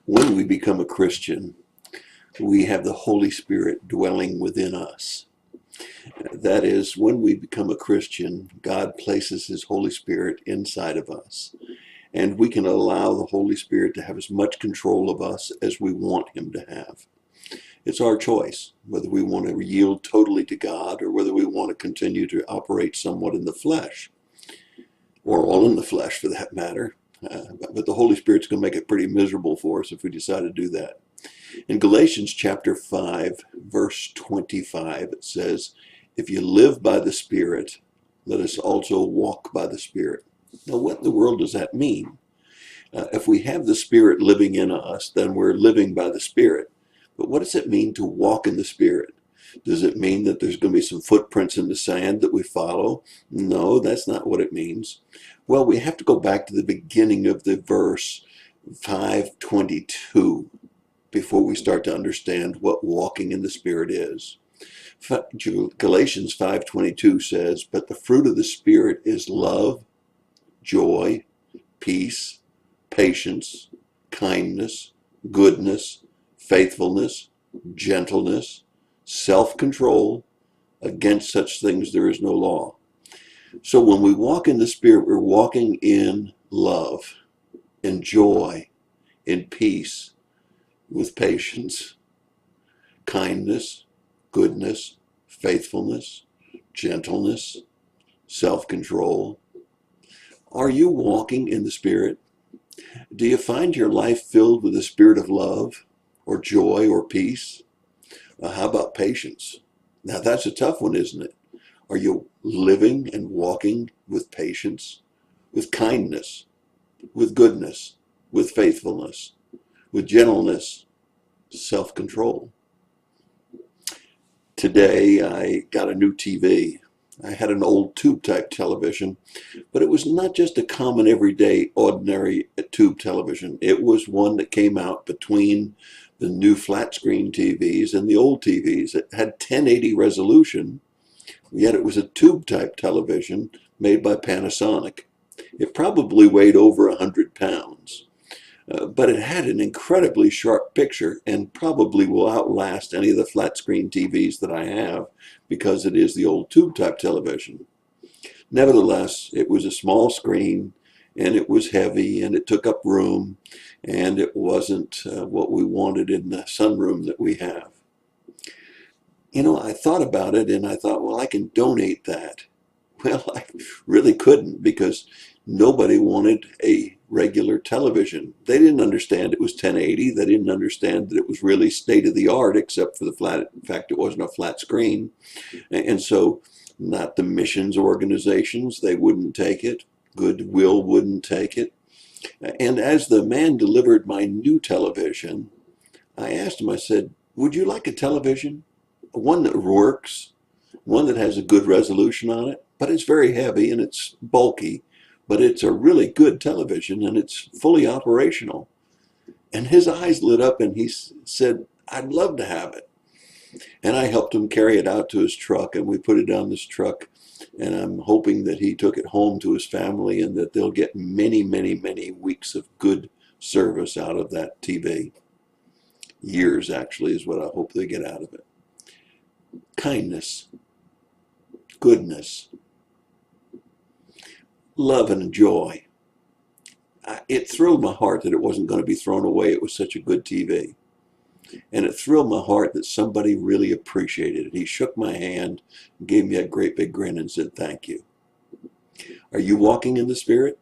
When we become a Christian, we have the Holy Spirit dwelling within us. That is, when we become a Christian, God places his Holy Spirit inside of us. And we can allow the Holy Spirit to have as much control of us as we want him to have. It's our choice whether we want to yield totally to God or whether we want to continue to operate somewhat in the flesh, or all in the flesh for that matter. But the Holy Spirit's going to make it pretty miserable for us if we decide to do that. In Galatians chapter 5, verse 25, it says, "If you live by the Spirit, let us also walk by the Spirit." Now, what in the world does that mean? If we have the Spirit living in us, then we're living by the Spirit. But what does it mean to walk in the Spirit? Does it mean that there's going to be some footprints in the sand that we follow? No, that's not what it means. Well, we have to go back to the beginning of the verse 5:22 before we start to understand what walking in the Spirit is. Galatians 5:22 says, "But the fruit of the Spirit is love, joy, peace, patience, kindness, goodness, faithfulness, gentleness, self-control. Against such things there is no law." So when we walk in the Spirit, we're walking in love, in joy, in peace, with patience, kindness, goodness, faithfulness, gentleness, self-control. Are you walking in the Spirit? Do you find your life filled with the spirit of love or joy or peace? How about patience? Now that's a tough one, isn't it? Are you living and walking with patience, with kindness, with goodness, with faithfulness, with gentleness, self-control? Today I got a new TV. I had an old tube type television, but it was not just a common everyday ordinary tube television. It was one that came out between the new flat screen TVs and the old TVs. It had 1080 resolution, yet it was a tube type television made by Panasonic. It probably weighed over 100 pounds. But it had an incredibly sharp picture and probably will outlast any of the flat screen TVs that I have because it is the old tube type television. Nevertheless, it was a small screen and it was heavy and it took up room and it wasn't what we wanted in the sunroom that we have. You know, I thought about it and I thought, well, I can donate that. Well, I really couldn't because nobody wanted a regular television. They didn't understand it was 1080. They didn't understand that it was really state of the art, except for the fact it wasn't a flat screen. And so not the missions organizations, they wouldn't take it. Goodwill wouldn't take it. And as the man delivered my new television, I asked him, I said, "Would you like a television? One that works, one that has a good resolution on it, but it's very heavy and it's bulky, but it's a really good television and it's fully operational." And his eyes lit up and he said, "I'd love to have it." And I helped him carry it out to his truck and we put it on this truck. And I'm hoping that he took it home to his family and that they'll get many, many, many weeks of good service out of that TV. Years, actually, is what I hope they get out of it. Kindness, goodness, love and joy. It thrilled my heart that it wasn't going to be thrown away. It was such a good TV. And it thrilled my heart that somebody really appreciated it. He shook my hand, gave me a great big grin and said, "Thank you." Are you walking in the Spirit?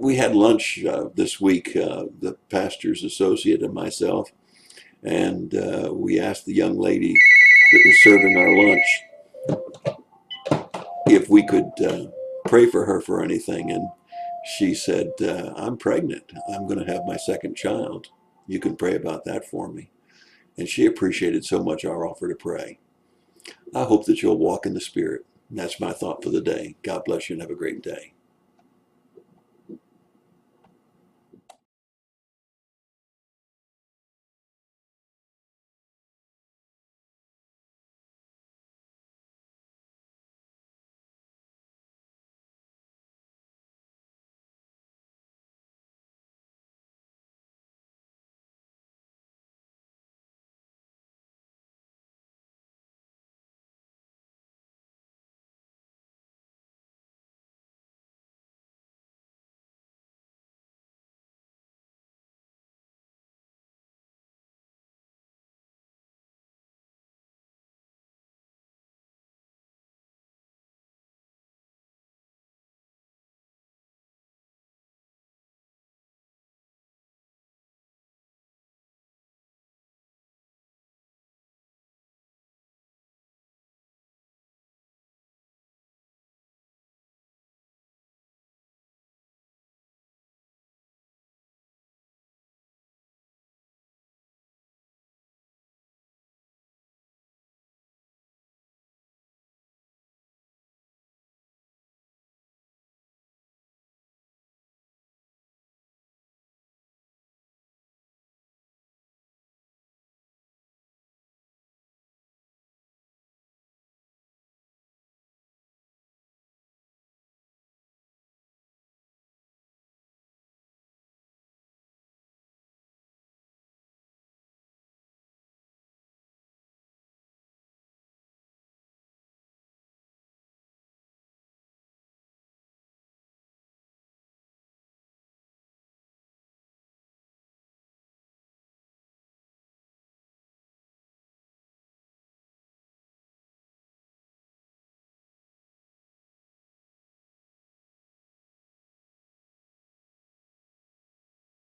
We had lunch this week, the pastor's associate and myself, and we asked the young lady that was serving our lunch if we could pray for her for anything. And she said, "I'm pregnant. I'm going to have my second child. You can pray about that for me." And she appreciated so much our offer to pray. I hope that you'll walk in the Spirit. And that's my thought for the day. God bless you and have a great day.